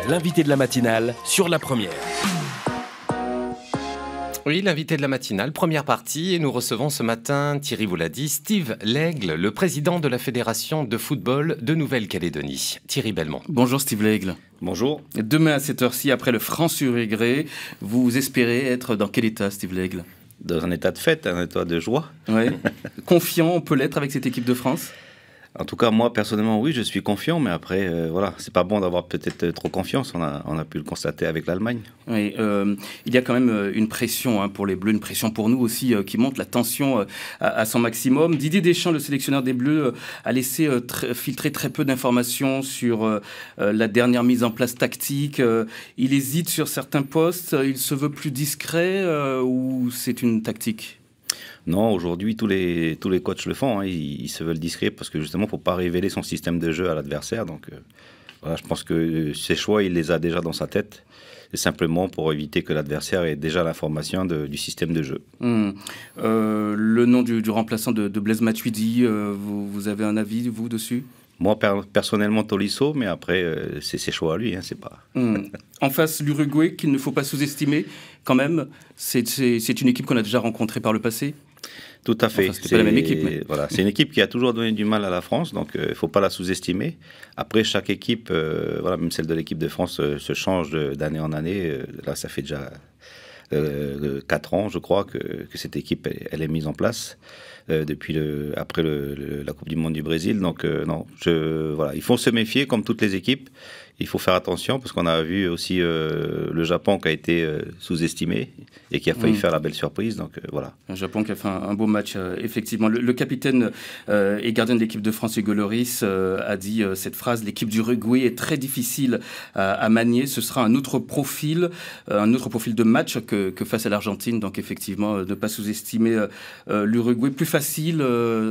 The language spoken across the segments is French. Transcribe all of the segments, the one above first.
l'invité de la matinale sur La Première. Oui, l'invité de la matinale, première partie, et nous recevons ce matin, Thierry vous l'a dit, Steve Laigle, le président de la Fédération de football de Nouvelle-Calédonie. Thierry Belmont. Bonjour Steve Laigle. Bonjour. Demain à cette heure-ci, après le Franc-sur-Égré, vous espérez être dans quel état, Steve Laigle? Dans un état de fête, un état de joie. Ouais. Confiant, on peut l'être avec cette équipe de France? En tout cas, moi, personnellement, oui, je suis confiant, mais après, voilà, c'est pas bon d'avoir peut-être trop confiance, on a pu le constater avec l'Allemagne. Oui, il y a quand même une pression pour les Bleus, une pression pour nous aussi qui monte, la tension à son maximum. Didier Deschamps, le sélectionneur des Bleus, a laissé filtrer très peu d'informations sur la dernière mise en place tactique. Il hésite sur certains postes, il se veut plus discret ou c'est une tactique ? Non, aujourd'hui, tous les coachs le font. Hein. Ils se veulent discrets parce que justement, il ne faut pas révéler son système de jeu à l'adversaire. Donc, voilà, je pense que ses choix, il les a déjà dans sa tête. C'est simplement pour éviter que l'adversaire ait déjà l'information du système de jeu. Le nom du remplaçant de Blaise Matuidi, vous avez un avis, vous, dessus ? Moi, personnellement, Tolisso, mais après, c'est ses choix à lui, hein, c'est pas... En face, l'Uruguay, qu'il ne faut pas sous-estimer, quand même, c'est une équipe qu'on a déjà rencontrée par le passé ? Tout à fait. Enfin, c'était pas la même équipe. Mais... Voilà, c'est une équipe qui a toujours donné du mal à la France, donc il ne faut pas la sous-estimer. Après, chaque équipe, voilà, même celle de l'équipe de France, se change d'année en année. Là, ça fait déjà 4 ans, je crois, que cette équipe elle est mise en place depuis après la Coupe du Monde du Brésil. Donc, non, voilà, il faut se méfier comme toutes les équipes. Il faut faire attention parce qu'on a vu aussi le Japon qui a été sous-estimé et qui a failli faire la belle surprise. Donc voilà. Un Japon qui a fait un beau match, effectivement. Le capitaine et gardien de l'équipe de France, Hugo Lloris, a dit cette phrase: l'équipe du Uruguay est très difficile à manier. Ce sera un autre profil de match que face à l'Argentine. Donc effectivement, ne pas sous-estimer l'Uruguay. Plus facile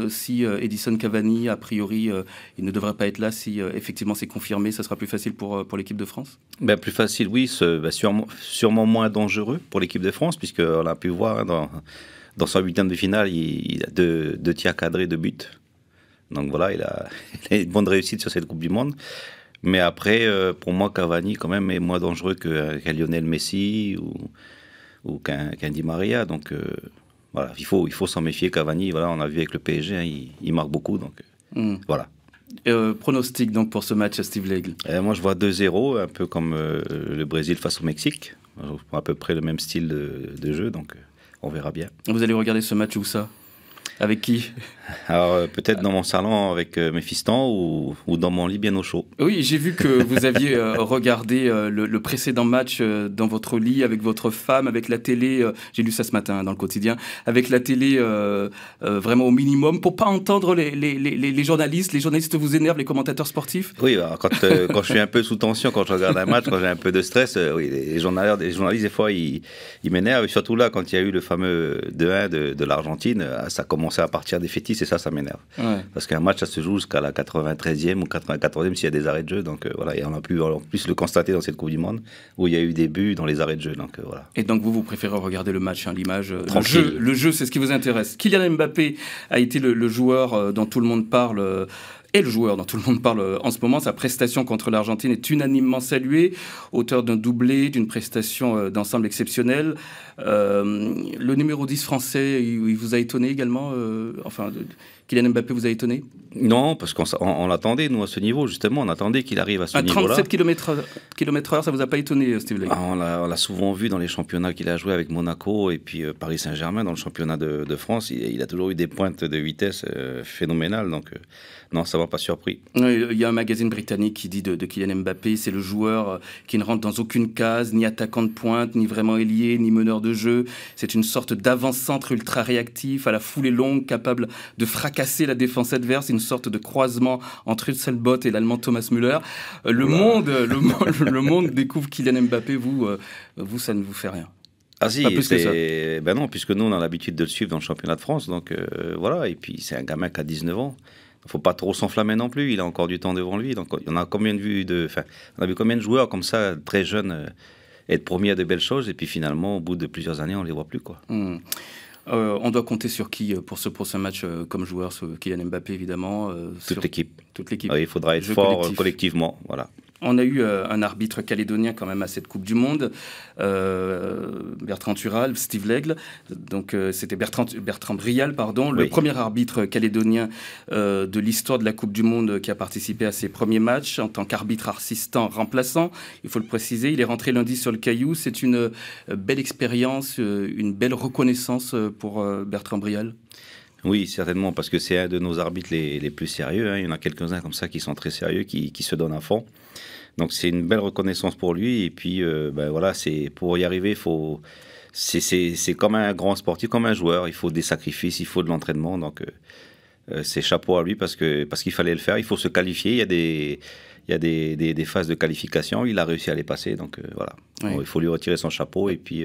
si Edison Cavani, a priori, il ne devrait pas être là. Si effectivement c'est confirmé, ça sera plus facile pour l'équipe de France? Plus facile, oui. Sûrement moins dangereux pour l'équipe de France, puisqu'on a pu voir dans son huitième de finale, il a deux tirs cadrés de but. Donc voilà, il a une bonne réussite sur cette Coupe du Monde. Mais après, pour moi, Cavani, quand même, est moins dangereux qu'un Lionel Messi ou qu'un Di Maria. Donc voilà, il faut s'en méfier. Cavani, voilà, on a vu avec le PSG, hein, il marque beaucoup. Donc voilà. Pronostic donc pour ce match, Steve Laigle? Moi je vois 2-0, un peu comme le Brésil face au Mexique. À peu près le même style de jeu, donc on verra bien. Vous allez regarder ce match où ça? Avec qui? Alors peut-être dans mon salon avec mes fistons ou dans mon lit bien au chaud. Oui, j'ai vu que vous aviez regardé le précédent match dans votre lit avec votre femme, avec la télé, j'ai lu ça ce matin dans le quotidien, avec la télé vraiment au minimum pour pas entendre les journalistes. Les journalistes vous énervent, les commentateurs sportifs? Oui, alors, quand je suis un peu sous tension, quand je regarde un match, quand j'ai un peu de stress, oui, les journalistes des fois ils m'énervent, et surtout là quand il y a eu le fameux 2-1 de l'Argentine, ça commençait à partir des fétiches et ça m'énerve. Ouais. Parce qu'un match, ça se joue jusqu'à la 93e ou 94e s'il y a des arrêts de jeu. Donc voilà, et on a pu en plus le constater dans cette Coupe du Monde où il y a eu des buts dans les arrêts de jeu. Donc voilà. Et donc vous préférez regarder le match, hein, l'image, le jeu, c'est ce qui vous intéresse. Kylian Mbappé a été le joueur dont tout le monde parle. Et le joueur dont tout le monde parle en ce moment. Sa prestation contre l'Argentine est unanimement saluée, auteur d'un doublé, d'une prestation d'ensemble exceptionnelle. Le numéro 10 français, il vous a étonné également Kylian Mbappé vous a étonné? Non, parce qu'on l'attendait, nous, à ce niveau, justement. On attendait qu'il arrive à ce niveau-là. 37 km/h, ça vous a pas étonné, Steve Laigle? On l'a souvent vu dans les championnats qu'il a joué avec Monaco et puis Paris Saint-Germain, dans le championnat de France. Il a toujours eu des pointes de vitesse phénoménales. Donc, non, ça ne m'a pas surpris. Il y a un magazine britannique qui dit de Kylian Mbappé, c'est le joueur qui ne rentre dans aucune case, ni attaquant de pointe, ni vraiment ailier, ni meneur de jeu. C'est une sorte d'avant-centre ultra réactif, à la foulée longue, capable de fracasser la défense adverse, une sorte de croisement entre Usain Bolt et l'Allemand Thomas Müller. Le monde découvre Kylian Mbappé, vous, ça ne vous fait rien? Ah si, ben non, puisque nous on a l'habitude de le suivre dans le championnat de France, donc voilà, et puis c'est un gamin qui a 19 ans. Il ne faut pas trop s'enflammer non plus, il a encore du temps devant lui. Donc on a combien de joueurs comme ça, très jeunes, être promis à de belles choses, et puis finalement, au bout de plusieurs années, on ne les voit plus, quoi. On doit compter sur qui pour ce match comme joueur, sur Kylian Mbappé évidemment? Toute l'équipe. Toute l'équipe. Il faudra être fort collectivement, voilà. On a eu un arbitre calédonien quand même à cette Coupe du Monde, Bertrand Thural, Steve Lègle. Donc c'était Bertrand Brial, pardon, le premier arbitre calédonien de l'histoire de la Coupe du Monde qui a participé à ses premiers matchs en tant qu'arbitre assistant remplaçant. Il faut le préciser, il est rentré lundi sur le Caillou. C'est une belle expérience, une belle reconnaissance pour Bertrand Brial. Oui, certainement, parce que c'est un de nos arbitres les plus sérieux. Hein. Il y en a quelques-uns comme ça qui sont très sérieux, qui se donnent à fond. Donc c'est une belle reconnaissance pour lui. Et puis voilà, pour y arriver, c'est comme un grand sportif, comme un joueur. Il faut des sacrifices, il faut de l'entraînement. Donc c'est chapeau à lui parce qu'il fallait le faire. Il faut se qualifier. Il y a des phases de qualification. Il a réussi à les passer. Donc voilà. Oui. Bon, il faut lui retirer son chapeau. Et puis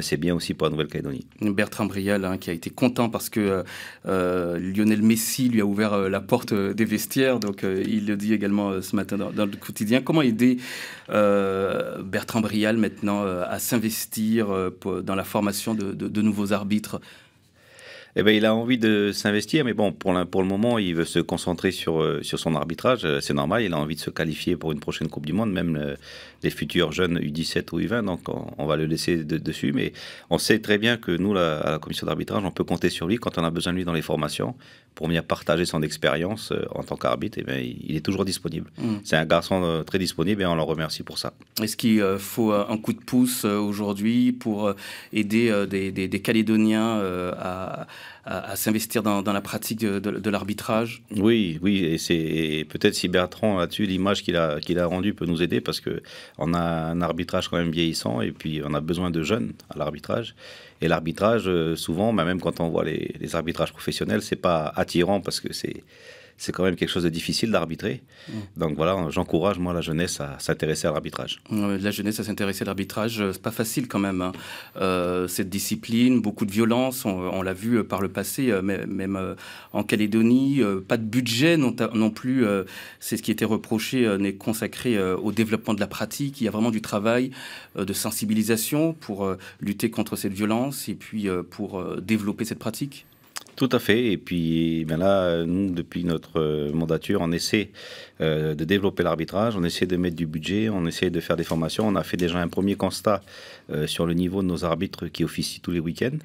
c'est bien aussi pour la Nouvelle-Calédonie. Bertrand Brial, qui a été content parce que Lionel Messi lui a ouvert la porte des vestiaires. Donc il le dit également ce matin dans le quotidien. Comment aider Bertrand Brial maintenant à s'investir dans la formation de nouveaux arbitres ? Eh ben, il a envie de s'investir, mais bon, pour le moment, il veut se concentrer sur son arbitrage. C'est normal, il a envie de se qualifier pour une prochaine Coupe du Monde, même les futurs jeunes U17 ou U20, donc on va le laisser dessus. Mais on sait très bien que nous, à la commission d'arbitrage, on peut compter sur lui quand on a besoin de lui dans les formations pour venir partager son expérience en tant qu'arbitre. Eh bien, il est toujours disponible. C'est un garçon très disponible et on l'en remercie pour ça. Est-ce qu'il faut un coup de pouce aujourd'hui pour aider des Calédoniens à s'investir dans la pratique de l'arbitrage? Oui, et peut-être si Bertrand, là-dessus, l'image qu'il a rendue peut nous aider parce qu'on a un arbitrage quand même vieillissant et puis on a besoin de jeunes à l'arbitrage. Et l'arbitrage, souvent, même quand on voit les arbitrages professionnels, c'est pas attirant parce que c'est quand même quelque chose de difficile d'arbitrer. Donc voilà, j'encourage moi la jeunesse à s'intéresser à l'arbitrage. La jeunesse à s'intéresser à l'arbitrage, c'est pas facile quand même. Hein. Cette discipline, beaucoup de violence, on l'a vu par le passé, même en Calédonie, pas de budget non plus. C'est ce qui était reproché, n'est consacré au développement de la pratique. Il y a vraiment du travail de sensibilisation pour lutter contre cette violence et puis pour développer cette pratique. Tout à fait. Et puis là, nous, depuis notre mandature, on essaie de développer l'arbitrage, on essaie de mettre du budget, on essaie de faire des formations. On a fait déjà un premier constat sur le niveau de nos arbitres qui officient tous les week-ends.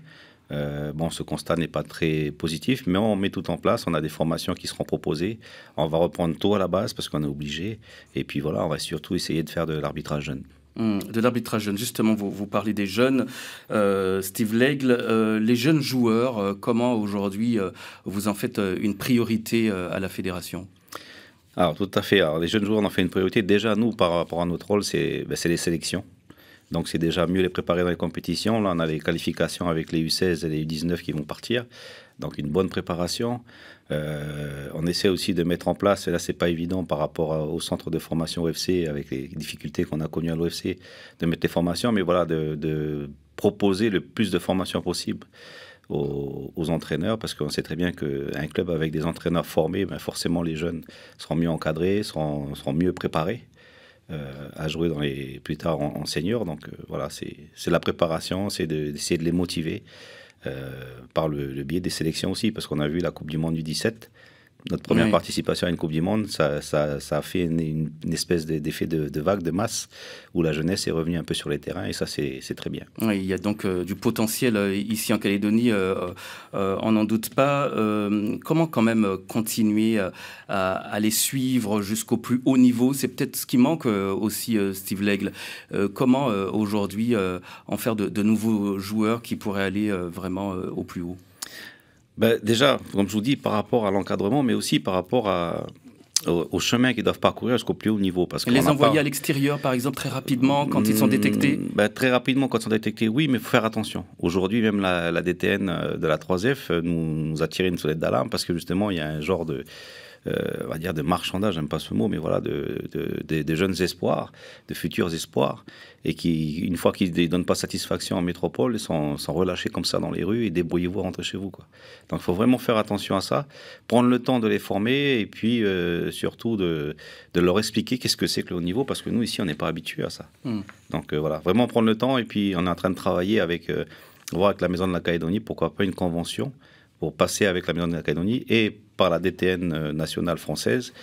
Ce constat n'est pas très positif, mais on met tout en place. On a des formations qui seront proposées. On va reprendre tôt à la base parce qu'on est obligé. Et puis voilà, on va surtout essayer de faire de l'arbitrage jeune. De l'arbitrage jeune, justement, vous parlez des jeunes. Steve Lègle, les jeunes joueurs, comment aujourd'hui vous en faites une priorité à la fédération ? Alors tout à fait. Alors, les jeunes joueurs, on en fait une priorité. Déjà, nous, par rapport à notre rôle, c'est les sélections. Donc c'est déjà mieux les préparer dans les compétitions. Là, on a les qualifications avec les U16 et les U19 qui vont partir. Donc une bonne préparation. On essaie aussi de mettre en place, et là c'est pas évident par rapport au centre de formation OFC, avec les difficultés qu'on a connues à l'OFC, de mettre les formations, mais voilà, de proposer le plus de formations possible aux entraîneurs, parce qu'on sait très bien qu'un club avec des entraîneurs formés, forcément les jeunes seront mieux encadrés, seront mieux préparés à jouer plus tard en senior. Donc voilà, c'est la préparation, c'est d'essayer de les motiver par le biais des sélections aussi, parce qu'on a vu la Coupe du Monde du 17. Notre première participation à une Coupe du Monde, ça a fait une espèce d'effet de vague, de masse, où la jeunesse est revenue un peu sur les terrains, et ça, c'est très bien. Oui, il y a donc du potentiel ici en Calédonie, on n'en doute pas. Comment quand même continuer à les suivre jusqu'au plus haut niveau? C'est peut-être ce qui manque aussi, Steve Lègle. Comment aujourd'hui en faire de nouveaux joueurs qui pourraient aller vraiment au plus haut? Déjà, comme je vous dis, par rapport à l'encadrement, mais aussi par rapport au chemin qu'ils doivent parcourir jusqu'au plus haut niveau. Parce les envoyer à l'extérieur, par exemple, très rapidement, quand ils sont détectés? Très rapidement, quand ils sont détectés, oui, mais il faut faire attention. Aujourd'hui, même la DTN de la 3F nous a tiré une sonnette d'alarme parce que justement, il y a un genre on va dire de marchandage, j'aime pas ce mot, mais voilà, de jeunes espoirs, de futurs espoirs, et qui, une fois qu'ils ne donnent pas satisfaction en métropole, sont relâchés comme ça dans les rues et débrouillez-vous à rentrer chez vous, quoi. Donc il faut vraiment faire attention à ça, prendre le temps de les former et puis surtout de leur expliquer qu'est-ce que c'est que le haut niveau, parce que nous ici on n'est pas habitués à ça. Donc voilà, vraiment prendre le temps, et puis on est en train de travailler voir avec la Maison de la Calédonie, pourquoi pas une convention pour passer avec la Maison de la Calédonie et par la DTN nationale française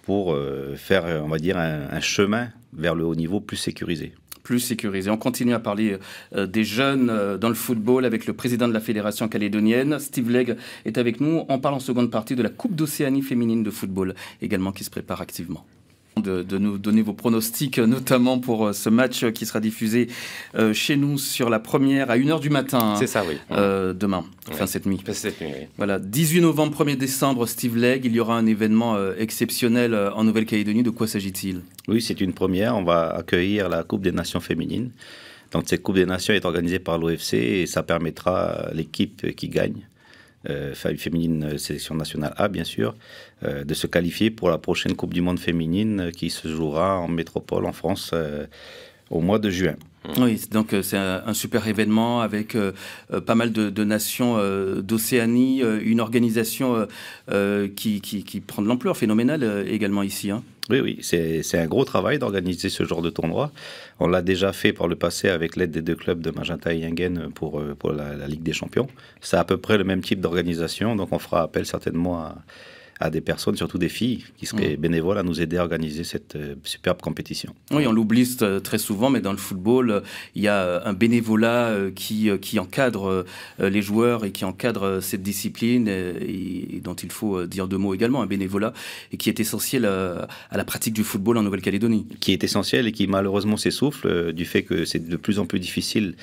pour faire, on va dire, un chemin vers le haut niveau plus sécurisé. Plus sécurisé. On continue à parler des jeunes dans le football avec le président de la Fédération calédonienne. Steve Legge est avec nous. On parle en seconde partie de la Coupe d'Océanie féminine de football, également qui se prépare activement. De nous donner vos pronostics, notamment pour ce match qui sera diffusé chez nous sur la première à 1h du matin. C'est ça, oui. Demain, enfin cette nuit. Cette nuit, oui. Voilà, 18 novembre, 1er décembre, Steve Legge, il y aura un événement exceptionnel en Nouvelle-Calédonie. De quoi s'agit-il? Oui, c'est une première. On va accueillir la Coupe des Nations féminines. Donc cette Coupe des Nations est organisée par l'OFC et ça permettra à l'équipe qui gagne, féminine sélection nationale A bien sûr, de se qualifier pour la prochaine Coupe du Monde féminine qui se jouera en métropole en France au mois de juin. Oui, donc c'est un super événement avec pas mal de nations d'Océanie, une organisation qui prend de l'ampleur phénoménale également ici. Hein. Oui, c'est un gros travail d'organiser ce genre de tournoi. On l'a déjà fait par le passé avec l'aide des deux clubs de Magenta et Yengen pour la Ligue des Champions. C'est à peu près le même type d'organisation, donc on fera appel certainement à des personnes, surtout des filles, qui seraient bénévoles à nous aider à organiser cette superbe compétition. Oui, on l'oublie très souvent, mais dans le football, il y a un bénévolat qui encadre les joueurs et qui encadre cette discipline et dont il faut dire deux mots également, un bénévolat et qui est essentiel à la pratique du football en Nouvelle-Calédonie. Qui est essentiel et qui malheureusement s'essouffle du fait que c'est de plus en plus difficile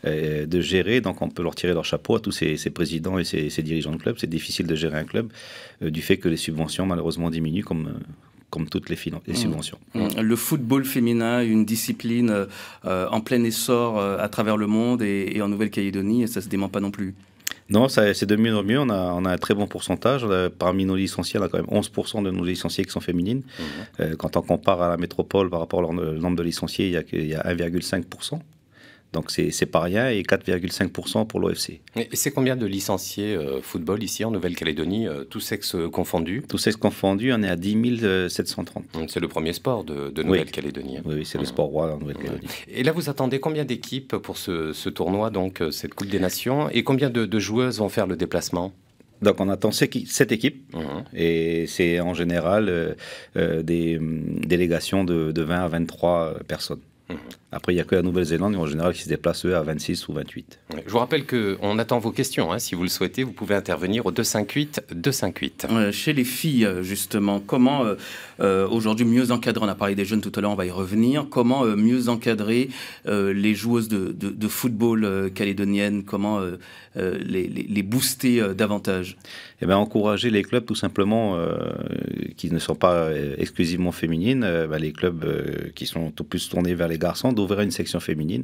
de gérer, donc on peut leur tirer leur chapeau à tous ces présidents et ces dirigeants de club. C'est difficile de gérer un club du fait que les subventions malheureusement diminuent comme toutes les subventions. Le football féminin, une discipline en plein essor à travers le monde et en Nouvelle-Calédonie, et ça ne se dément pas non plus. Non, c'est de mieux en mieux. On a un très bon pourcentage. Parmi nos licenciés, on a quand même 11% de nos licenciés qui sont féminines. Quand on compare à la métropole par rapport au nombre de licenciés, il y a 1,5%. Donc c'est pas rien, et 4,5% pour l'OFC. Et c'est combien de licenciés football ici en Nouvelle-Calédonie, tous sexes confondus? Tous sexes confondus, on est à 10 730. C'est le premier sport de Nouvelle-Calédonie. Oui, c'est le sport roi en Nouvelle-Calédonie. Et là, vous attendez combien d'équipes pour ce tournoi, donc cette Coupe des Nations, et combien de joueuses vont faire le déplacement? Donc on attend 7 équipes, et c'est en général des délégations de 20 à 23 personnes. Après, il n'y a que la Nouvelle-Zélande, en général, qui se déplace à 26 ou 28. Je vous rappelle qu'on attend vos questions. Hein. Si vous le souhaitez, vous pouvez intervenir au 258-258. Chez les filles, justement, comment aujourd'hui mieux encadrer, on a parlé des jeunes tout à l'heure, on va y revenir, comment mieux encadrer les joueuses de football calédoniennes, comment les booster davantage? Eh bien, encourager les clubs, tout simplement, qui ne sont pas exclusivement féminines, les clubs qui sont tout plus tournés vers les garçons, d'ouvrir une section féminine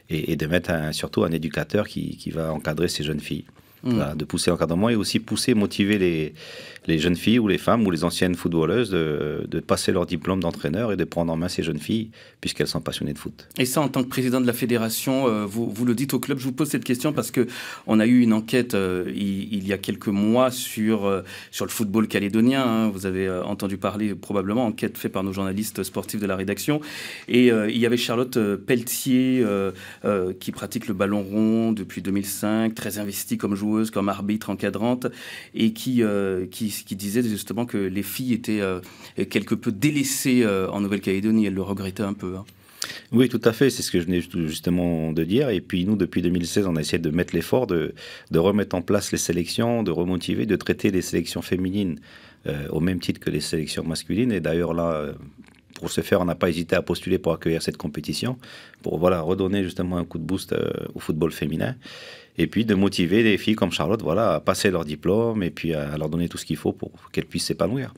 et de mettre surtout un éducateur qui va encadrer ces jeunes filles. Voilà, de pousser l'encadrement et aussi motiver les jeunes filles ou les femmes ou les anciennes footballeuses de passer leur diplôme d'entraîneur et de prendre en main ces jeunes filles puisqu'elles sont passionnées de foot. Et ça, en tant que président de la fédération, vous le dites au club. Je vous pose cette question parce qu'on a eu une enquête il y a quelques mois sur le football calédonien. Hein. Vous avez entendu parler probablement, enquête faite par nos journalistes sportifs de la rédaction. Et il y avait Charlotte Pelletier qui pratique le ballon rond depuis 2005, très investie comme joueuse, comme arbitre encadrante, et qui disait justement que les filles étaient quelque peu délaissées en Nouvelle-Calédonie. Elle le regrettait un peu. Hein. Oui, tout à fait, c'est ce que je venais justement de dire. Et puis nous, depuis 2016, on a essayé de mettre l'effort de remettre en place les sélections, de remotiver, de traiter les sélections féminines au même titre que les sélections masculines. Et d'ailleurs là, pour ce faire, on n'a pas hésité à postuler pour accueillir cette compétition, pour redonner justement un coup de boost au football féminin. Et puis de motiver des filles comme Charlotte à passer leur diplôme et puis à leur donner tout ce qu'il faut pour qu'elles puissent s'épanouir.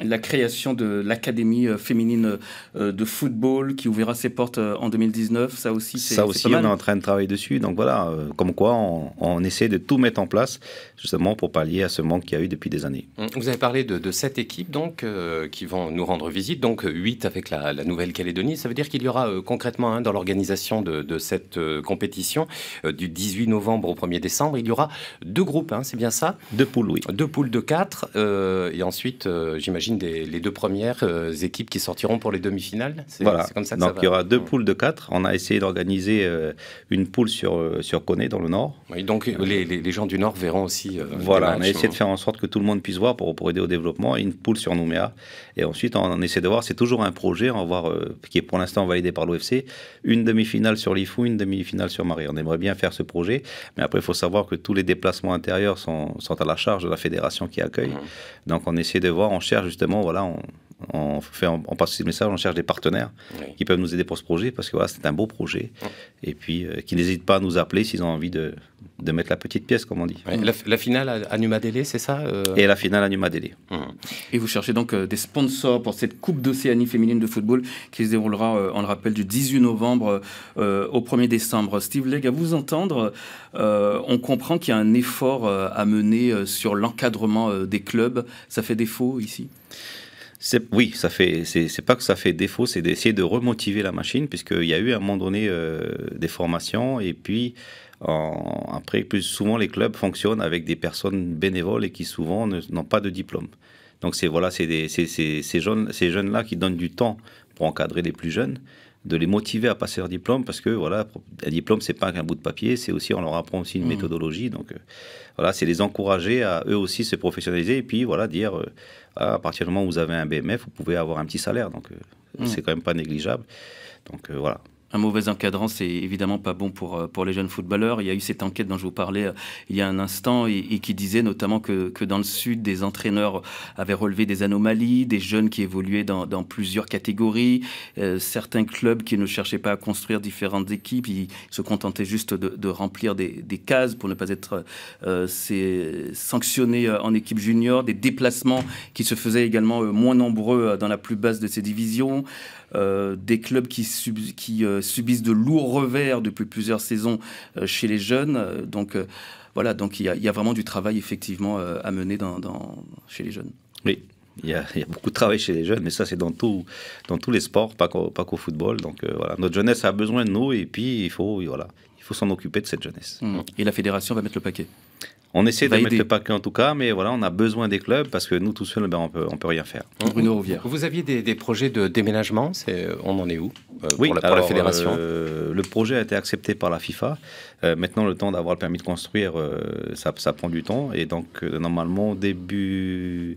La création de l'Académie féminine de football qui ouvrira ses portes en 2019, ça aussi, c'est ça aussi, pas mal. On est en train de travailler dessus. Donc voilà, comme quoi on essaie de tout mettre en place justement pour pallier à ce manque qu'il y a eu depuis des années. Vous avez parlé de 7 équipes donc, qui vont nous rendre visite, donc 8 avec la Nouvelle-Calédonie. Ça veut dire qu'il y aura concrètement dans l'organisation de cette compétition du 18 novembre novembre au 1er décembre. Il y aura 2 groupes, hein, c'est bien ça? 2 poules, oui. 2 poules de 4. Et ensuite, j'imagine les 2 premières équipes qui sortiront pour les demi-finales. Voilà. C'est comme ça que donc ça va. Il y aura 2 poules de 4. On a essayé d'organiser une poule sur Koné, dans le Nord. Oui, donc les gens du Nord verront aussi. Voilà, des matchs, on a essayé de faire en sorte que tout le monde puisse voir pour aider au développement. Et une poule sur Nouméa. Et ensuite, on essaie de voir, c'est toujours un projet, on va voir, qui est pour l'instant validé par l'OFC, une demi-finale sur Lifou, une demi-finale sur Marie. On aimerait bien faire ce projet, mais après, il faut savoir que tous les déplacements intérieurs sont à la charge de la fédération qui accueille. Donc, on essaie de voir, on cherche justement, voilà, on passe ce message, on cherche des partenaires qui peuvent nous aider pour ce projet, parce que voilà, c'est un beau projet. Et puis, qui n'hésitent pas à nous appeler s'ils ont envie de mettre la petite pièce, comme on dit. La finale à Numadélé, c'est ça Et la finale à Numadélé. Et vous cherchez donc des sponsors pour cette Coupe d'Océanie féminine de football qui se déroulera, on le rappelle, du 18 novembre au 1er décembre. Steve Legge, à vous entendre, on comprend qu'il y a un effort à mener sur l'encadrement des clubs. Ça fait défaut ici? Oui, c'est pas que ça fait défaut, c'est d'essayer de remotiver la machine, puisqu'il y a eu à un moment donné des formations, et puis après, plus souvent, les clubs fonctionnent avec des personnes bénévoles et qui souvent n'ont pas de diplôme. Donc c'est ces jeunes-là qui donnent du temps pour encadrer les plus jeunes, de les motiver à passer leur diplôme, parce que voilà, un diplôme, c'est pas qu'un bout de papier, c'est aussi, on leur apprend aussi une méthodologie. Donc voilà, c'est les encourager à eux aussi se professionnaliser, et puis voilà, dire à partir du moment où vous avez un BMF, vous pouvez avoir un petit salaire. Donc c'est quand même pas négligeable. Donc voilà. Un mauvais encadrant, c'est évidemment pas bon pour les jeunes footballeurs. Il y a eu cette enquête dont je vous parlais il y a un instant et qui disait notamment que dans le Sud, des entraîneurs avaient relevé des anomalies, des jeunes qui évoluaient dans plusieurs catégories, certains clubs qui ne cherchaient pas à construire différentes équipes, ils se contentaient juste de remplir des cases pour ne pas être sanctionnés en équipe junior, des déplacements qui se faisaient également moins nombreux dans la plus basse de ces divisions. Des clubs qui subissent de lourds revers depuis plusieurs saisons chez les jeunes. Donc voilà, donc il y a vraiment du travail effectivement à mener chez les jeunes. Oui. Il y a beaucoup de travail chez les jeunes, mais ça c'est dans tous les sports, pas qu'au football. Donc voilà, notre jeunesse a besoin de nous, et puis il faut s'en occuper de cette jeunesse. Et la fédération va mettre le paquet. On essaie de mettre le paquet en tout cas, mais voilà, on a besoin des clubs, parce que nous tout seuls, on peut rien faire. Bruno Rouvière. Vous aviez des projets de déménagement, on en est où oui, pour la fédération? Le projet a été accepté par la FIFA. Maintenant, le temps d'avoir le permis de construire, ça prend du temps, et donc normalement début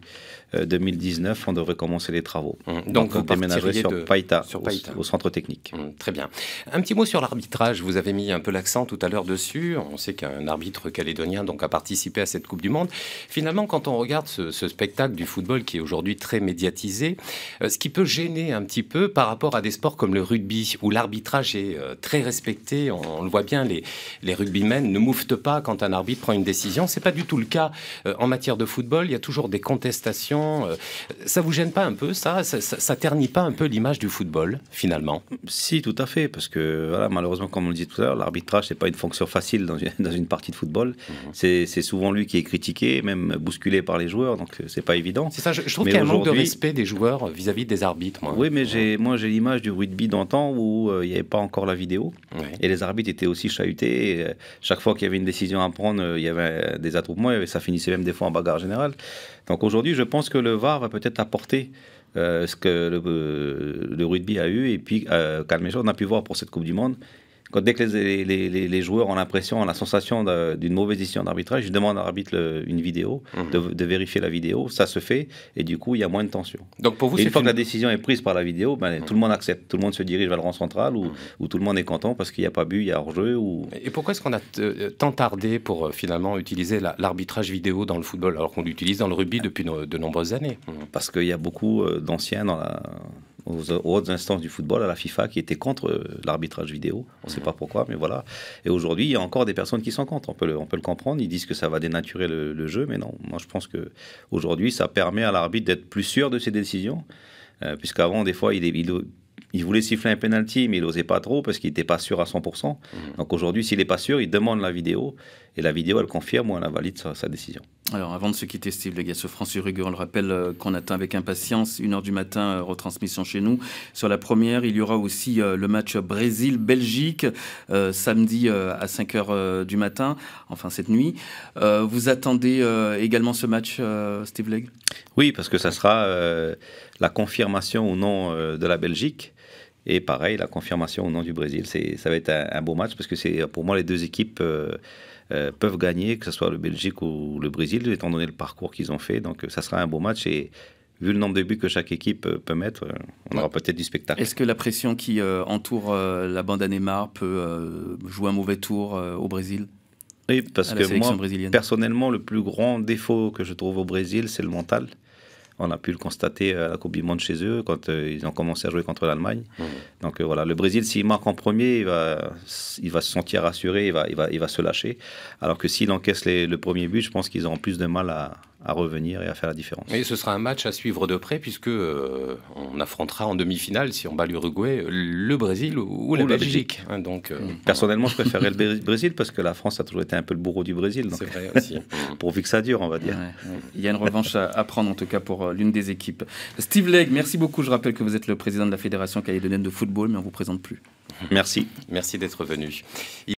2019, on devrait commencer les travaux. Donc on déménagerait sur Païta, au centre technique. Très bien. Un petit mot sur l'arbitrage. Vous avez mis un peu l'accent tout à l'heure dessus. On sait qu'un arbitre calédonien donc a participé à cette Coupe du Monde. Finalement, quand on regarde ce spectacle du football qui est aujourd'hui très médiatisé, ce qui peut gêner un petit peu par rapport à des sports comme le rugby, où l'arbitrage est très respecté. On le voit bien, les rugbymen ne mouftent pas quand un arbitre prend une décision. C'est pas du tout le cas en matière de football. Il y a toujours des contestations. Ça vous gêne pas un peu, ça ternit pas un peu l'image du football, finalement? Si, tout à fait, parce que voilà, malheureusement, comme on le disait tout à l'heure, l'arbitrage, c'est pas une fonction facile dans une partie de football. C'est souvent lui qui est critiqué, même bousculé par les joueurs, donc c'est pas évident. C'est ça, je trouve qu'il y a un manque de respect des joueurs vis-à-vis des arbitres. Oui, mais j'ai l'image du rugby d'antan où il n'y avait pas encore la vidéo, et les arbitres étaient aussi chahutés. Et chaque fois qu'il y avait une décision à prendre, il y avait des attroupements, et ça finissait même des fois en bagarre générale. Donc aujourd'hui, je pense que le VAR va peut-être apporter ce que le rugby a eu, et puis calmer les choses. On a pu voir pour cette Coupe du Monde, dès que les joueurs ont l'impression, ont la sensation d'une mauvaise décision d'arbitrage, ils demandent à l'arbitre une vidéo, de vérifier la vidéo, ça se fait, et du coup il y a moins de tension. Donc pour vous, une fois que la décision est prise par la vidéo, tout le monde accepte, tout le monde se dirige vers le rang central, où tout le monde est content parce qu'il n'y a pas but, il y a hors-jeu. Et pourquoi est-ce qu'on a tant tardé pour finalement utiliser l'arbitrage vidéo dans le football, alors qu'on l'utilise dans le rugby depuis de nombreuses années? Parce qu'il y a beaucoup d'anciens aux hautes instances du football, à la FIFA, qui étaient contre l'arbitrage vidéo. On ne sait pas pourquoi, mais voilà. Et aujourd'hui, il y a encore des personnes qui sont contre. On peut le comprendre. Ils disent que ça va dénaturer le jeu, mais non. Moi, je pense qu'aujourd'hui, ça permet à l'arbitre d'être plus sûr de ses décisions, puisqu'avant, des fois, il voulait siffler un penalty, mais il n'osait pas trop parce qu'il n'était pas sûr à 100%. Donc aujourd'hui, s'il n'est pas sûr, il demande la vidéo, et la vidéo, elle confirme ou elle invalide sa décision. Alors, avant de se quitter, Steve Legge, ce France-Uruguay, on le rappelle qu'on attend avec impatience, 1h du matin, retransmission chez nous. Sur la première, il y aura aussi le match Brésil-Belgique, samedi à 5h du matin, enfin cette nuit. Vous attendez également ce match, Steve Legge? Oui, parce que ça sera la confirmation ou non de la Belgique. Et pareil, la confirmation au nom du Brésil. Ça va être un beau match parce que c'est pour moi les deux équipes peuvent gagner, que ce soit le Belgique ou le Brésil, étant donné le parcours qu'ils ont fait. Donc ça sera un beau match et vu le nombre de buts que chaque équipe peut mettre, on aura peut-être du spectacle. Est-ce que la pression qui entoure la bande à Neymar peut jouer un mauvais tour au Brésil? Oui, parce que moi, personnellement, le plus grand défaut que je trouve au Brésil, c'est le mental. On a pu le constater à la Coupe du Monde chez eux quand ils ont commencé à jouer contre l'Allemagne. Donc voilà, le Brésil, s'il marque en premier, il va se sentir rassuré, il va se lâcher. Alors que s'il encaisse le premier but, je pense qu'ils auront plus de mal à revenir et à faire la différence. Et ce sera un match à suivre de près puisque on affrontera en demi-finale, si on bat l'Uruguay, le Brésil ou la Belgique. Hein, donc, personnellement, je préférais le Brésil parce que la France a toujours été un peu le bourreau du Brésil. C'est vrai aussi. Pourvu que ça dure, on va dire. Ouais. Il y a une revanche à prendre en tout cas pour l'une des équipes. Steve Legge, merci beaucoup. Je rappelle que vous êtes le président de la Fédération calédonienne de football, mais on ne vous présente plus. Merci. Merci d'être venu.